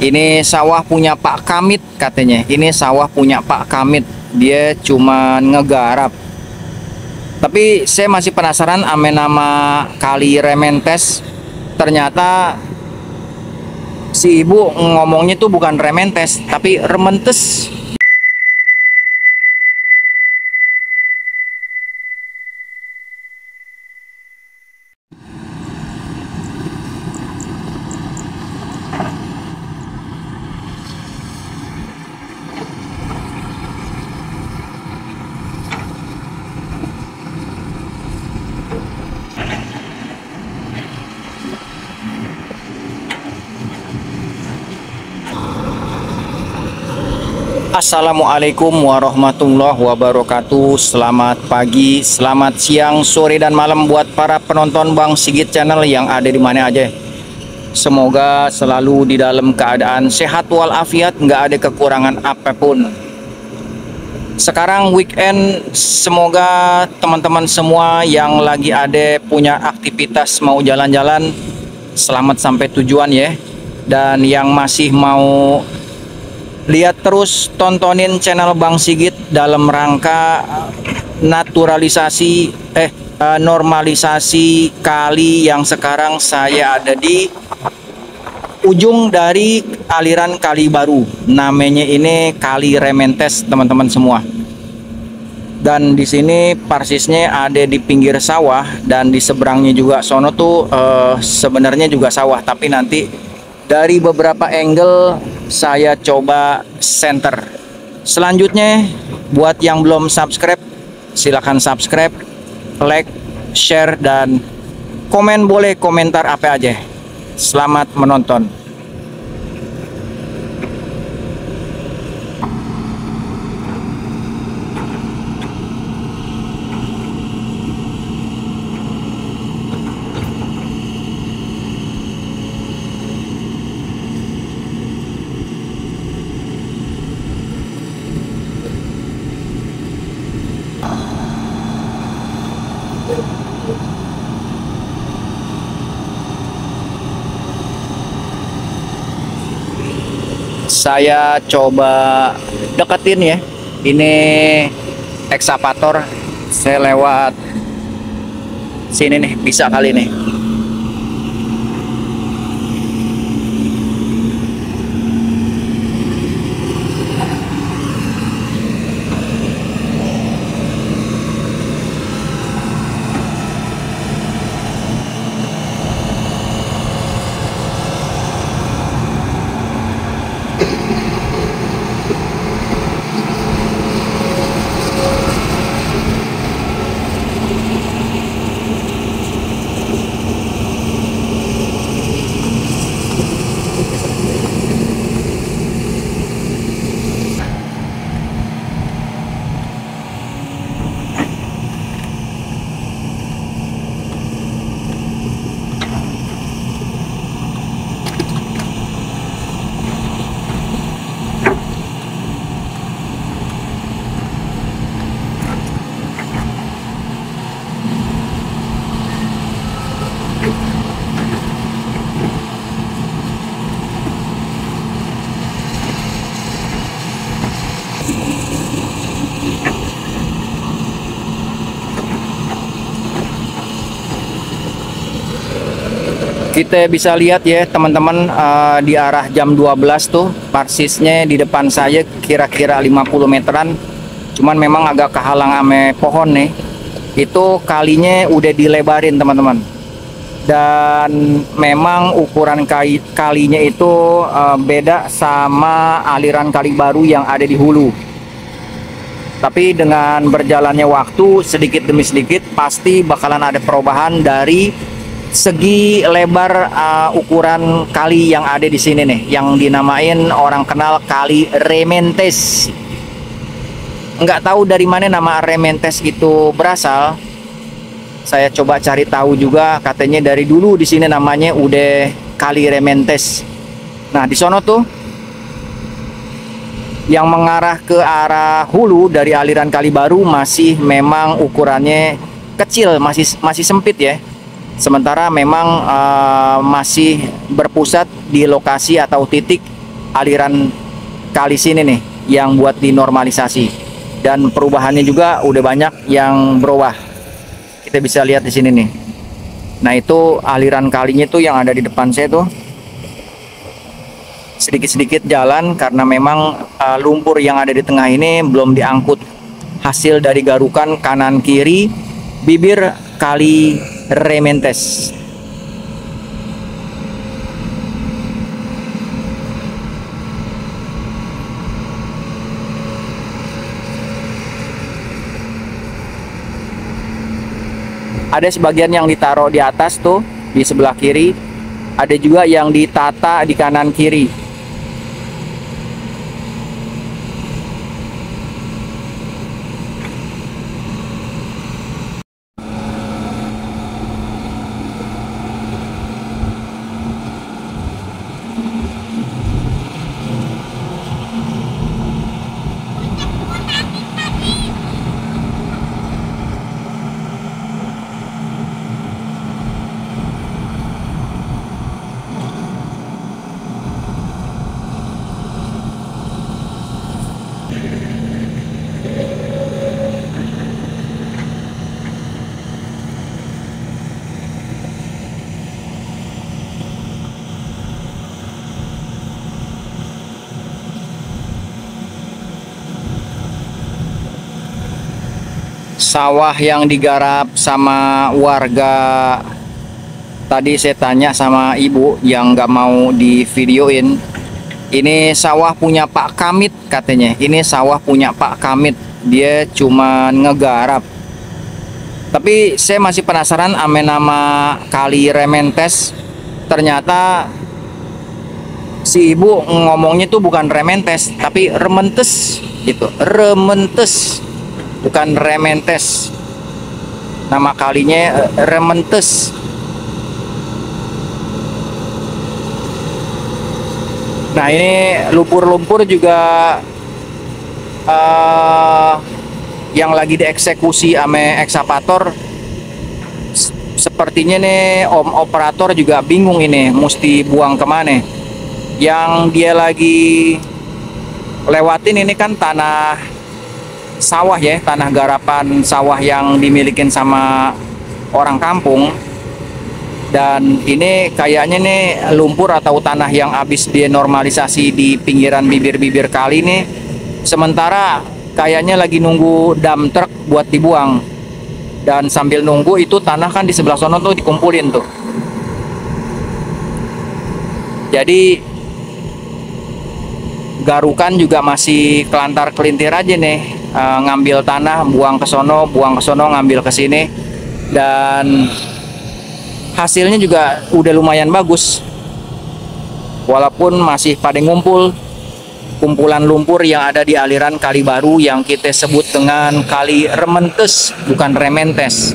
Ini sawah punya Pak Kamit katanya. Ini sawah punya Pak Kamit. Dia cuma ngegarap. Tapi saya masih penasaran ame nama Kali Rementes. Ternyata si ibu ngomongnya tuh bukan Rementes, tapi Rementes. Assalamualaikum warahmatullahi wabarakatuh. Selamat pagi, selamat siang, sore, dan malam buat para penonton Bang Sigit Channel yang ada di mana aja. Semoga selalu di dalam keadaan sehat walafiat, nggak ada kekurangan apapun. Sekarang weekend, semoga teman-teman semua yang lagi ada punya aktivitas mau jalan-jalan, selamat sampai tujuan ya. Dan yang masih mau lihat terus, tontonin channel Bang Sigit dalam rangka normalisasi kali yang sekarang saya ada di ujung dari aliran kali baru. Namanya ini Kali Rementes, teman-teman semua. Dan di sini parsisnya ada di pinggir sawah, dan di seberangnya juga sono tuh sebenarnya juga sawah, tapi nanti dari beberapa angle saya coba center. Selanjutnya, buat yang belum subscribe, silahkan subscribe, like, share, dan komen. Boleh komentar apa aja. Selamat menonton. Saya coba deketin ya. Ini ekskavator. Saya lewat sini nih, bisa kali nih. Kita bisa lihat ya teman-teman, di arah jam 12 tuh parsisnya di depan saya kira-kira 50 meteran. Cuman memang agak kehalang ame pohon nih. Itu kalinya udah dilebarin teman-teman. Dan memang ukuran kalinya itu beda sama aliran kali baru yang ada di hulu. Tapi dengan berjalannya waktu sedikit demi sedikit pasti bakalan ada perubahan dari segi lebar ukuran kali yang ada di sini nih, yang dinamain orang kenal Kali Rementes. Nggak tahu dari mana nama Rementes itu berasal. Saya coba cari tahu juga, katanya dari dulu di sini namanya udah Kali Rementes. Nah, di sono tuh yang mengarah ke arah hulu dari aliran kali baru masih memang ukurannya kecil, masih sempit ya. Sementara memang masih berpusat di lokasi atau titik aliran kali sini nih yang buat dinormalisasi, dan perubahannya juga udah banyak yang berubah. Kita bisa lihat di sini nih. Nah, itu aliran kalinya tuh yang ada di depan saya tuh sedikit-sedikit jalan karena memang lumpur yang ada di tengah ini belum diangkut hasil dari garukan kanan kiri bibir kali Rementes. Ada sebagian yang ditaruh di atas tuh di sebelah kiri, ada juga yang ditata di kanan kiri. Sawah yang digarap sama warga, tadi saya tanya sama ibu yang nggak mau di videoin, ini sawah punya Pak Kamit katanya. Ini sawah punya Pak Kamit, dia cuma ngegarap. Tapi saya masih penasaran ame nama kali Rementes. Ternyata si ibu ngomongnya tuh bukan Rementes tapi Rementes gitu, Rementes, bukan Rementes. Nama kalinya Rementes. Nah, ini lumpur-lumpur juga yang lagi dieksekusi ame ekskavator. Sepertinya nih om operator juga bingung ini mesti buang kemana. Yang dia lagi lewatin ini kan tanah sawah ya, tanah garapan sawah yang dimilikin sama orang kampung. Dan ini kayaknya nih lumpur atau tanah yang habis denormalisasi di pinggiran bibir-bibir kali nih. Sementara kayaknya lagi nunggu dump truck buat dibuang. Dan sambil nunggu itu tanah kan di sebelah sono tuh dikumpulin tuh. Jadi garukan juga masih kelantar kelintir aja nih, ngambil tanah, buang ke sono, ngambil ke sini. Dan hasilnya juga udah lumayan bagus, walaupun masih pada ngumpul kumpulan lumpur yang ada di aliran kali baru yang kita sebut dengan kali Rementes, bukan Rementes.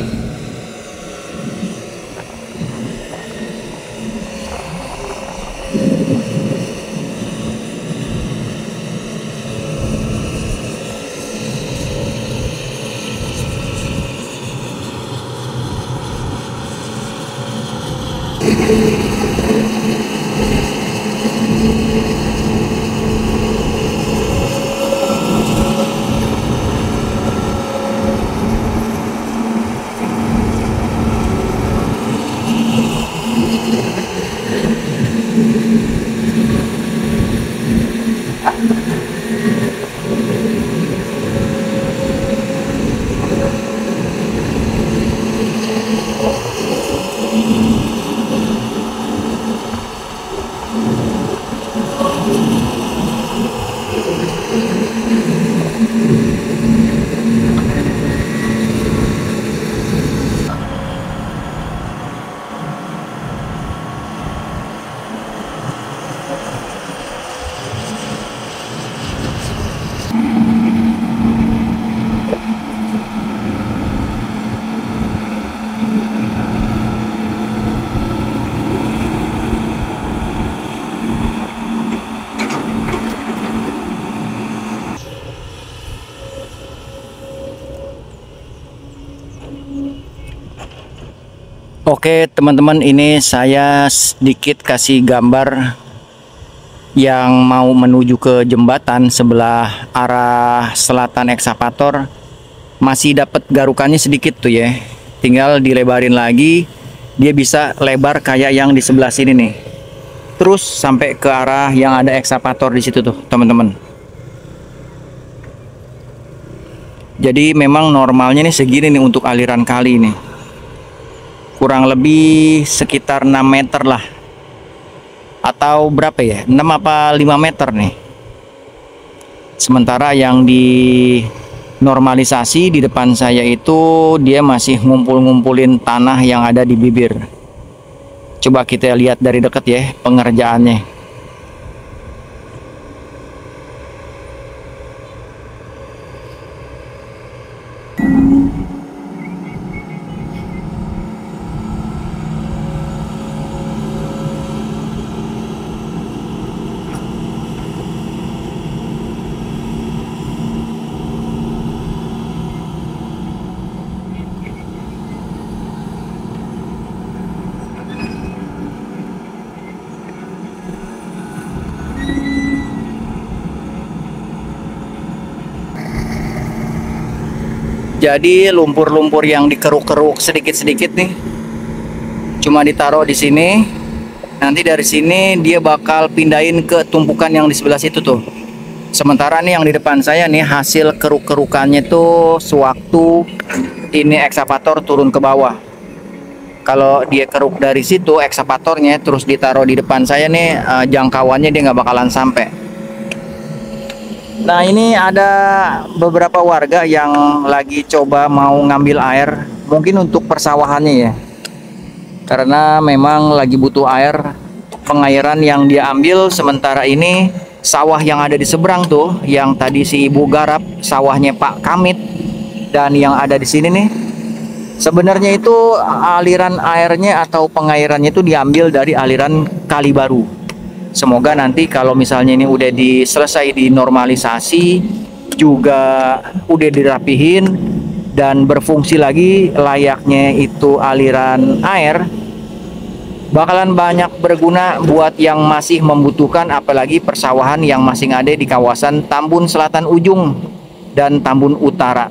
Oke teman-teman, ini saya sedikit kasih gambar yang mau menuju ke jembatan sebelah arah selatan ekskavator masih dapat garukannya sedikit tuh ya. Tinggal dilebarin lagi, dia bisa lebar kayak yang di sebelah sini nih. Terus sampai ke arah yang ada ekskavator di situ tuh, teman-teman. Jadi memang normalnya nih segini nih untuk aliran kali ini. Kurang lebih sekitar 6 meter lah. Atau berapa ya? 6 apa 5 meter nih. Sementara yang di normalisasi di depan saya itu dia masih ngumpul-ngumpulin tanah yang ada di bibir. Coba kita lihat dari dekat ya pengerjaannya. Jadi lumpur-lumpur yang dikeruk-keruk sedikit-sedikit nih cuma ditaruh di sini. Nanti dari sini dia bakal pindahin ke tumpukan yang di sebelah situ tuh. Sementara nih yang di depan saya nih hasil keruk-kerukannya tuh sewaktu ini ekskavator turun ke bawah. Kalau dia keruk dari situ ekskavatornya terus ditaruh di depan saya nih, jangkauannya dia nggak bakalan sampai. Nah ini ada beberapa warga yang lagi coba mau ngambil air, mungkin untuk persawahannya ya. Karena memang lagi butuh air, pengairan yang dia ambil sementara ini sawah yang ada di seberang tuh, yang tadi si ibu garap sawahnya Pak Kamit, dan yang ada di sini nih, sebenarnya itu aliran airnya atau pengairannya itu diambil dari aliran Kali Baru. Semoga nanti kalau misalnya ini udah diselesai dinormalisasi, juga udah dirapihin dan berfungsi lagi layaknya itu aliran air, bakalan banyak berguna buat yang masih membutuhkan, apalagi persawahan yang masih ada di kawasan Tambun Selatan Ujung dan Tambun Utara.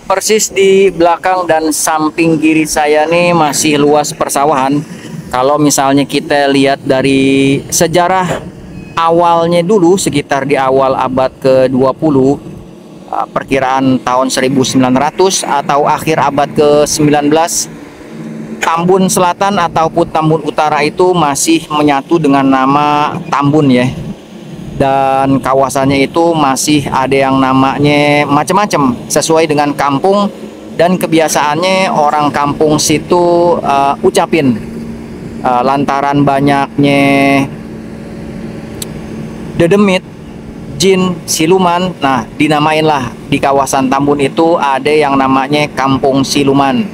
Persis di belakang dan samping kiri saya nih masih luas persawahan. Kalau misalnya kita lihat dari sejarah awalnya dulu, sekitar di awal abad ke-20, perkiraan tahun 1900 atau akhir abad ke-19, Tambun Selatan ataupun Tambun Utara itu masih menyatu dengan nama Tambun ya. Dan kawasannya itu masih ada yang namanya macam-macam sesuai dengan kampung, dan kebiasaannya orang kampung situ ucapin lantaran banyaknya dedemit, jin, siluman. Nah, dinamainlah di kawasan Tambun itu ada yang namanya Kampung Siluman.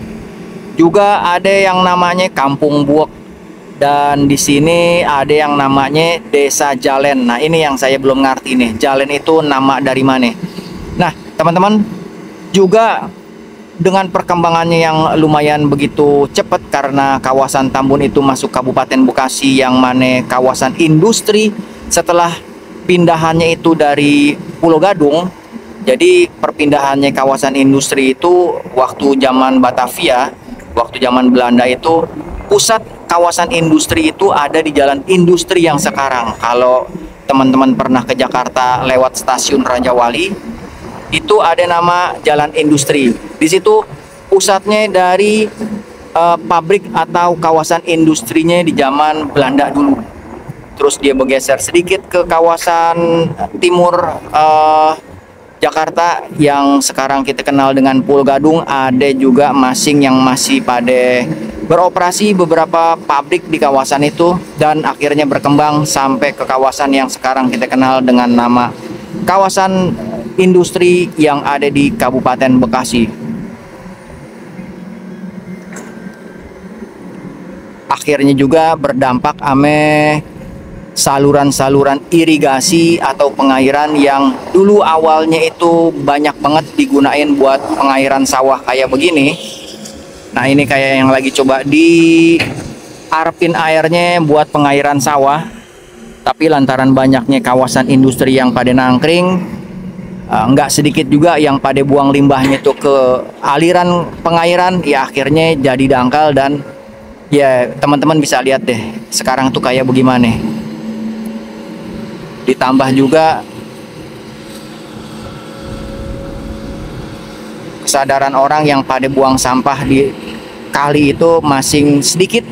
Juga ada yang namanya Kampung Buok. Dan di sini ada yang namanya Desa Jalen. Nah, ini yang saya belum ngerti nih. Jalen itu nama dari mana? Nah, teman-teman, juga dengan perkembangannya yang lumayan begitu cepat, karena kawasan Tambun itu masuk Kabupaten Bekasi yang mana kawasan industri setelah pindahannya itu dari Pulau Gadung. Jadi perpindahannya kawasan industri itu waktu zaman Batavia, waktu zaman Belanda itu, pusat kawasan industri itu ada di Jalan Industri yang sekarang. Kalau teman-teman pernah ke Jakarta lewat stasiun Raja Wali, itu ada nama Jalan Industri. Di situ pusatnya dari pabrik atau kawasan industrinya di zaman Belanda dulu. Terus dia bergeser sedikit ke kawasan timur Jakarta yang sekarang kita kenal dengan Pulau Gadung, ada juga masing yang masih pada beroperasi beberapa pabrik di kawasan itu dan akhirnya berkembang sampai ke kawasan yang sekarang kita kenal dengan nama kawasan industri yang ada di Kabupaten Bekasi. Akhirnya juga berdampak ame saluran-saluran irigasi atau pengairan yang dulu awalnya itu banyak banget digunain buat pengairan sawah kayak begini. Nah, ini kayak yang lagi coba diarpin airnya buat pengairan sawah. Tapi lantaran banyaknya kawasan industri yang pada nangkring, nggak sedikit juga yang pada buang limbahnya itu ke aliran pengairan, ya akhirnya jadi dangkal. Dan ya teman-teman bisa lihat deh sekarang tuh kayak bagaimana. Ditambah juga kesadaran orang yang pada buang sampah di kali itu masih sedikit.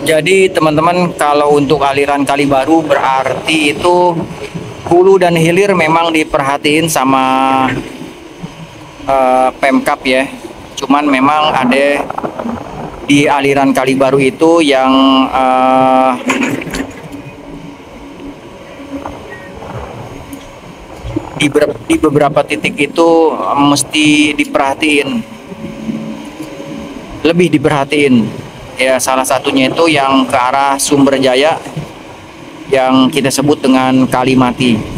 Jadi teman-teman, kalau untuk aliran kali baru berarti itu hulu dan hilir memang diperhatiin sama Pemkap ya. Cuman memang ada di aliran kali baru itu yang di beberapa titik itu mesti diperhatiin, lebih diperhatiin. Ya, salah satunya itu yang ke arah Sumber Jaya yang kita sebut dengan Kalimati.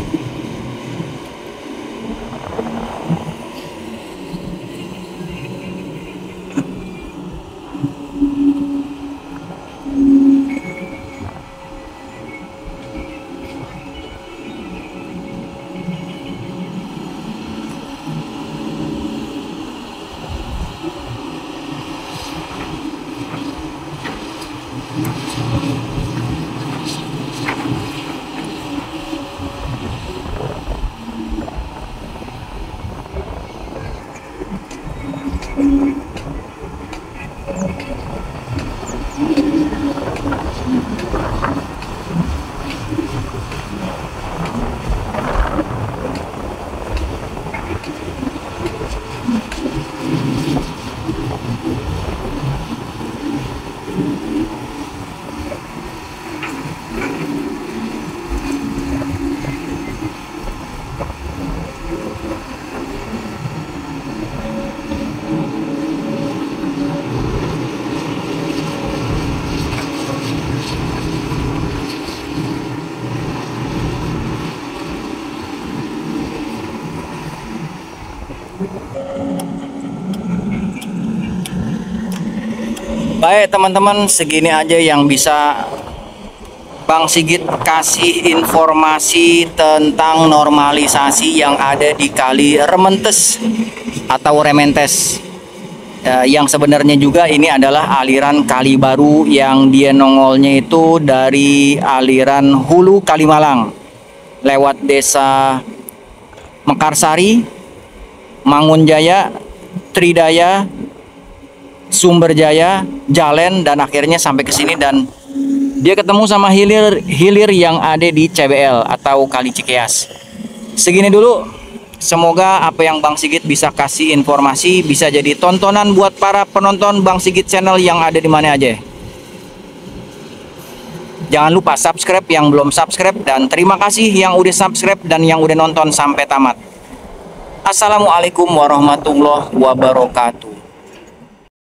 Baik teman-teman, segini aja yang bisa Bang Sigit kasih informasi tentang normalisasi yang ada di Kali Rementes atau Rementes. Yang sebenarnya juga ini adalah aliran kali baru yang dia nongolnya itu dari aliran hulu Kalimalang lewat desa Mekarsari, Mangunjaya, Tridaya, Sumber Jaya, Jalen, dan akhirnya sampai ke sini, dan dia ketemu sama hilir yang ada di CBL atau Kali Cikeas. Segini dulu. Semoga apa yang Bang Sigit bisa kasih informasi bisa jadi tontonan buat para penonton Bang Sigit channel yang ada di mana aja. Jangan lupa subscribe yang belum subscribe, dan terima kasih yang udah subscribe dan yang udah nonton sampai tamat. Assalamualaikum warahmatullahi wabarakatuh.